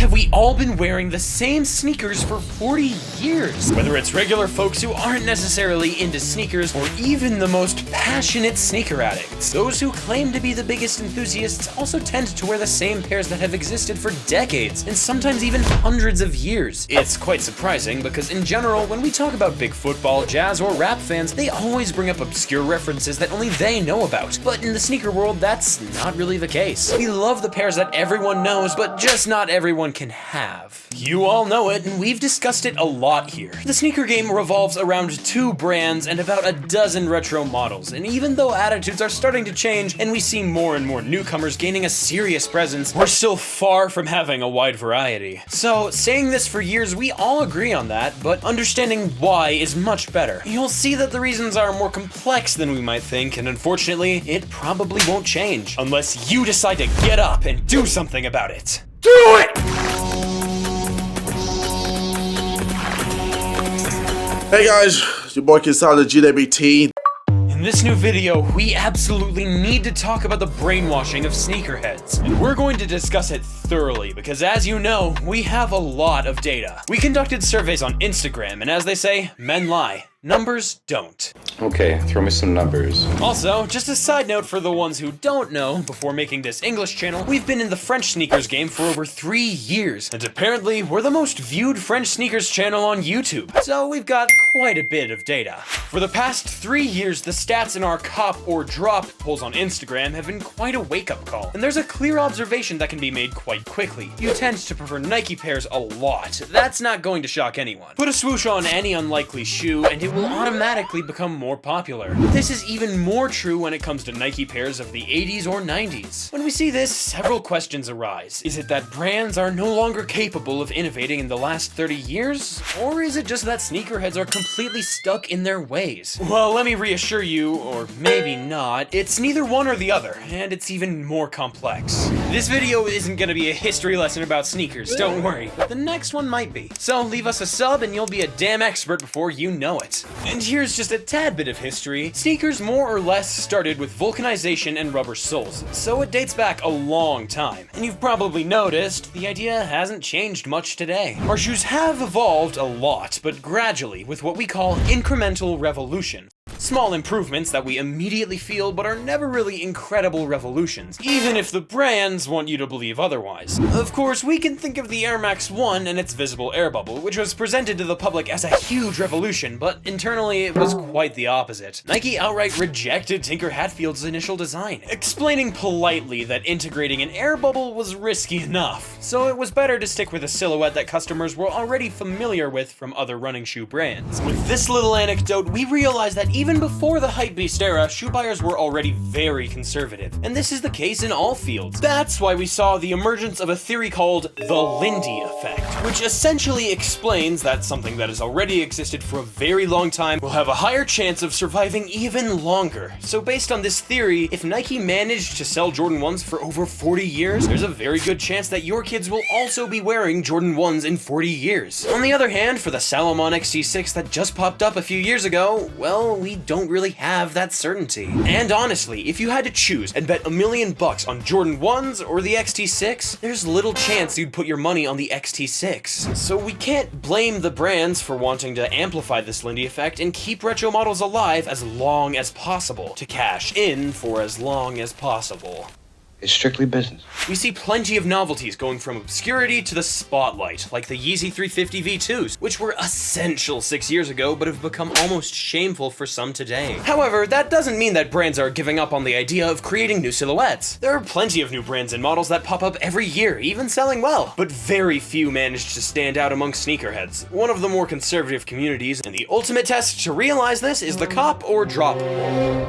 have we all been wearing the same sneakers for 40 years? Whether it's regular folks who aren't necessarily into sneakers, or even the most passionate sneaker addicts. Those who claim to be the biggest enthusiasts also tend to wear the same pairs that have existed for decades, and sometimes even hundreds of years. It's quite surprising because in general, when we talk about big football, jazz, or rap fans, they always bring up obscure references that only they know about. But in the sneaker world, that's not really the case. We love the pairs that everyone knows, but just not everyone can have. You all know it, and we've discussed it a lot here. The sneaker game revolves around 2 brands and about a dozen retro models, and even though attitudes are starting to change and we see more and more newcomers gaining a serious presence, we're still far from having a wide variety. So, saying this for years, we all agree on that, but understanding why is much better. You'll see that the reasons are more complex than we might think, and unfortunately, it probably won't change unless you decide to get up and do something about it. Do it! Hey guys, it's your boy Kinsala GWT. In this new video, we absolutely need to talk about the brainwashing of sneakerheads. And we're going to discuss it thoroughly because, as you know, we have a lot of data. We conducted surveys on Instagram, and as they say, men lie. Numbers don't. Okay, throw me some numbers. Also, just a side note for the ones who don't know, before making this English channel, we've been in the French sneakers game for over 3 years, and apparently we're the most viewed French sneakers channel on YouTube, so we've got quite a bit of data. For the past 3 years, the stats in our cop or drop polls on Instagram have been quite a wake-up call, and there's a clear observation that can be made quite quickly. You tend to prefer Nike pairs a lot. That's not going to shock anyone. Put a swoosh on any unlikely shoe, and it will automatically become more popular. This is even more true when it comes to Nike pairs of the 80s or 90s. When we see this, several questions arise. Is it that brands are no longer capable of innovating in the last 30 years? Or is it just that sneakerheads are completely stuck in their ways? Well, let me reassure you, or maybe not, it's neither one or the other, and it's even more complex. This video isn't gonna be a history lesson about sneakers, don't worry, but the next one might be. So leave us a sub and you'll be a damn expert before you know it. And here's just a tad bit of history. Sneakers more or less started with vulcanization and rubber soles, so it dates back a long time. And you've probably noticed, the idea hasn't changed much today. Our shoes have evolved a lot, but gradually, with what we call incremental revolution. Small improvements that we immediately feel but are never really incredible revolutions, even if the brands want you to believe otherwise. Of course, we can think of the Air Max 1 and its visible air bubble, which was presented to the public as a huge revolution, but internally it was quite the opposite. Nike outright rejected Tinker Hatfield's initial design, explaining politely that integrating an air bubble was risky enough, so it was better to stick with a silhouette that customers were already familiar with from other running shoe brands. With this little anecdote, we realized that even before the hypebeast era, shoe buyers were already very conservative, and this is the case in all fields. That's why we saw the emergence of a theory called the Lindy effect, which essentially explains that something that has already existed for a very long time will have a higher chance of surviving even longer. So based on this theory, if Nike managed to sell Jordan 1s for over 40 years, there's a very good chance that your kids will also be wearing Jordan 1s in 40 years. On the other hand, for the Salomon XT6 that just popped up a few years ago, well, we don't really have that certainty. And honestly, if you had to choose and bet $1 million on Jordan 1s or the XT6, there's little chance you'd put your money on the XT6. So we can't blame the brands for wanting to amplify this Lindy effect and keep retro models alive as long as possible, to cash in for as long as possible. It's strictly business. We see plenty of novelties going from obscurity to the spotlight, like the Yeezy 350 V2s, which were essential 6 years ago, but have become almost shameful for some today. However, that doesn't mean that brands are giving up on the idea of creating new silhouettes. There are plenty of new brands and models that pop up every year, even selling well, but very few manage to stand out among sneakerheads, one of the more conservative communities, and the ultimate test to realize this is the cop or drop poll.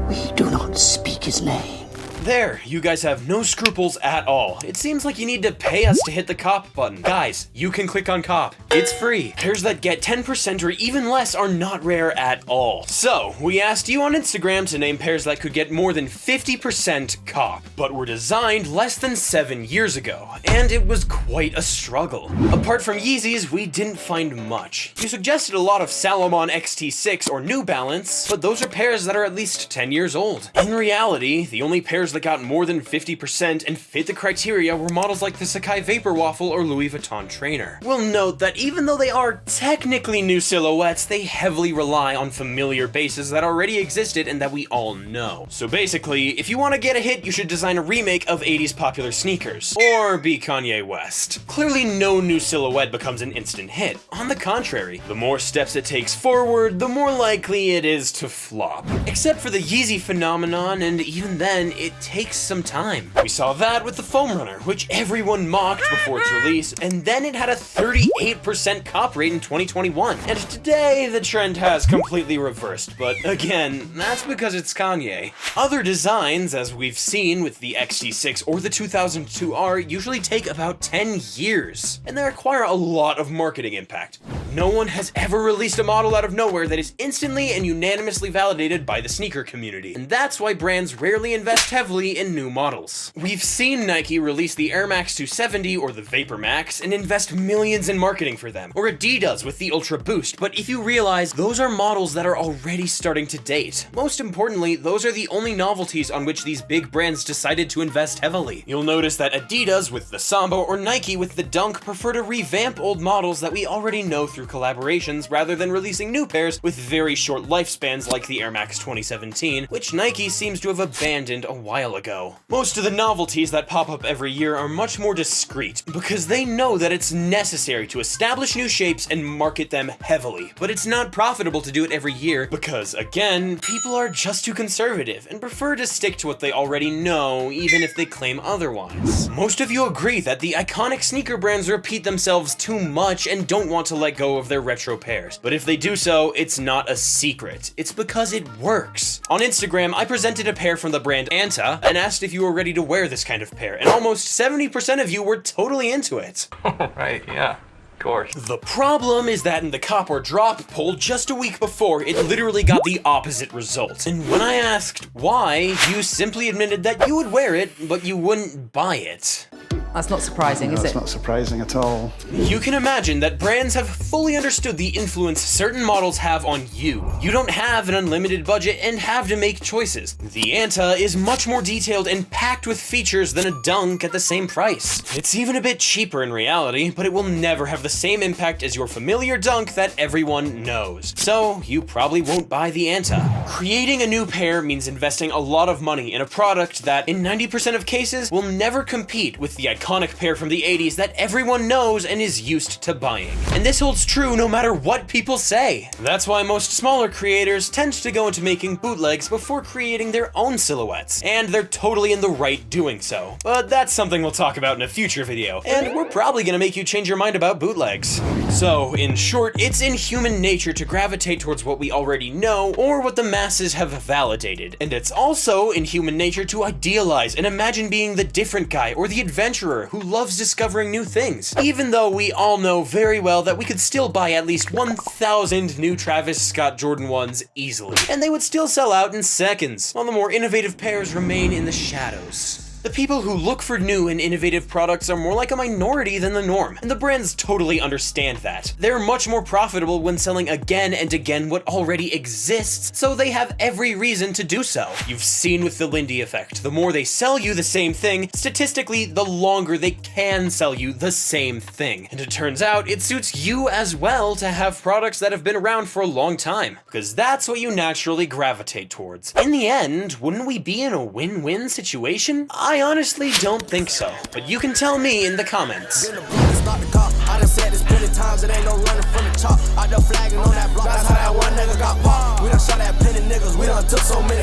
We do not speak his name. There, you guys have no scruples at all. It seems like you need to pay us to hit the cop button. Guys, you can click on cop. It's free. Pairs that get 10% or even less are not rare at all. So, we asked you on Instagram to name pairs that could get more than 50% cop, but were designed less than 7 years ago, and it was quite a struggle. Apart from Yeezys, we didn't find much. You suggested a lot of Salomon XT6 or New Balance, but those are pairs that are at least 10 years old. In reality, the only pairs that got more than 50% and fit the criteria were models like the Sacai Vapor Waffle or Louis Vuitton Trainer. We'll note that even though they are technically new silhouettes, they heavily rely on familiar bases that already existed and that we all know. So basically, if you want to get a hit, you should design a remake of 80s popular sneakers, or be Kanye West. Clearly no new silhouette becomes an instant hit. On the contrary, the more steps it takes forward, the more likely it is to flop. Except for the Yeezy phenomenon, and even then, it takes some time. We saw that with the Foam Runner, which everyone mocked before its release, and then it had a 38% cop rate in 2021. And today, the trend has completely reversed, but again, that's because it's Kanye. Other designs, as we've seen with the XT6 or the 2002R, usually take about 10 years, and they require a lot of marketing impact. No one has ever released a model out of nowhere that is instantly and unanimously validated by the sneaker community, and that's why brands rarely invest heavily in new models. We've seen Nike release the Air Max 270 or the Vapor Max and invest millions in marketing for them, or Adidas with the Ultra Boost, but if you realize, those are models that are already starting to date. Most importantly, those are the only novelties on which these big brands decided to invest heavily. You'll notice that Adidas with the Samba or Nike with the Dunk prefer to revamp old models that we already know through collaborations rather than releasing new pairs with very short lifespans like the Air Max 2017, which Nike seems to have abandoned a while ago. Most of the novelties that pop up every year are much more discreet, because they know that it's necessary to establish new shapes and market them heavily. But it's not profitable to do it every year because, again, people are just too conservative and prefer to stick to what they already know, even if they claim otherwise. Most of you agree that the iconic sneaker brands repeat themselves too much and don't want to let go of their retro pairs. But if they do so, it's not a secret. It's because it works. On Instagram, I presented a pair from the brand Anta and asked if you were ready to wear this kind of pair, and almost 70% of you were totally into it. Right, yeah. Course. The problem is that in the Cop or Drop poll just a week before, it literally got the opposite result. And when I asked why, you simply admitted that you would wear it, but you wouldn't buy it. That's not surprising, is it? It's not surprising at all. You can imagine that brands have fully understood the influence certain models have on you. You don't have an unlimited budget and have to make choices. The Anta is much more detailed and packed with features than a Dunk at the same price. It's even a bit cheaper in reality, but it will never have the same impact as your familiar Dunk that everyone knows. So you probably won't buy the Anta. Creating a new pair means investing a lot of money in a product that, in 90% of cases, will never compete with the iconic pair from the 80s that everyone knows and is used to buying. And this holds true no matter what people say. That's why most smaller creators tend to go into making bootlegs before creating their own silhouettes, and they're totally in the right doing so. But that's something we'll talk about in a future video, and we're probably gonna make you change your mind about bootlegs. So, in short, it's in human nature to gravitate towards what we already know or what the masses have validated. And it's also in human nature to idealize and imagine being the different guy or the adventurer who loves discovering new things, even though we all know very well that we could still buy at least 1,000 new Travis Scott Jordan 1s easily, and they would still sell out in seconds, while the more innovative pairs remain in the shadows. The people who look for new and innovative products are more like a minority than the norm, and the brands totally understand that. They're much more profitable when selling again and again what already exists, so they have every reason to do so. You've seen with the Lindy effect, the more they sell you the same thing, statistically, the longer they can sell you the same thing. And it turns out it suits you as well to have products that have been around for a long time, because that's what you naturally gravitate towards. In the end, wouldn't we be in a win-win situation? I honestly don't think so, but you can tell me in the comments. I done said this plenty times, it ain't no running from the top. I done flagging on that block, that's how that one nigga got popped. We done shot at plenty niggas, we done took so many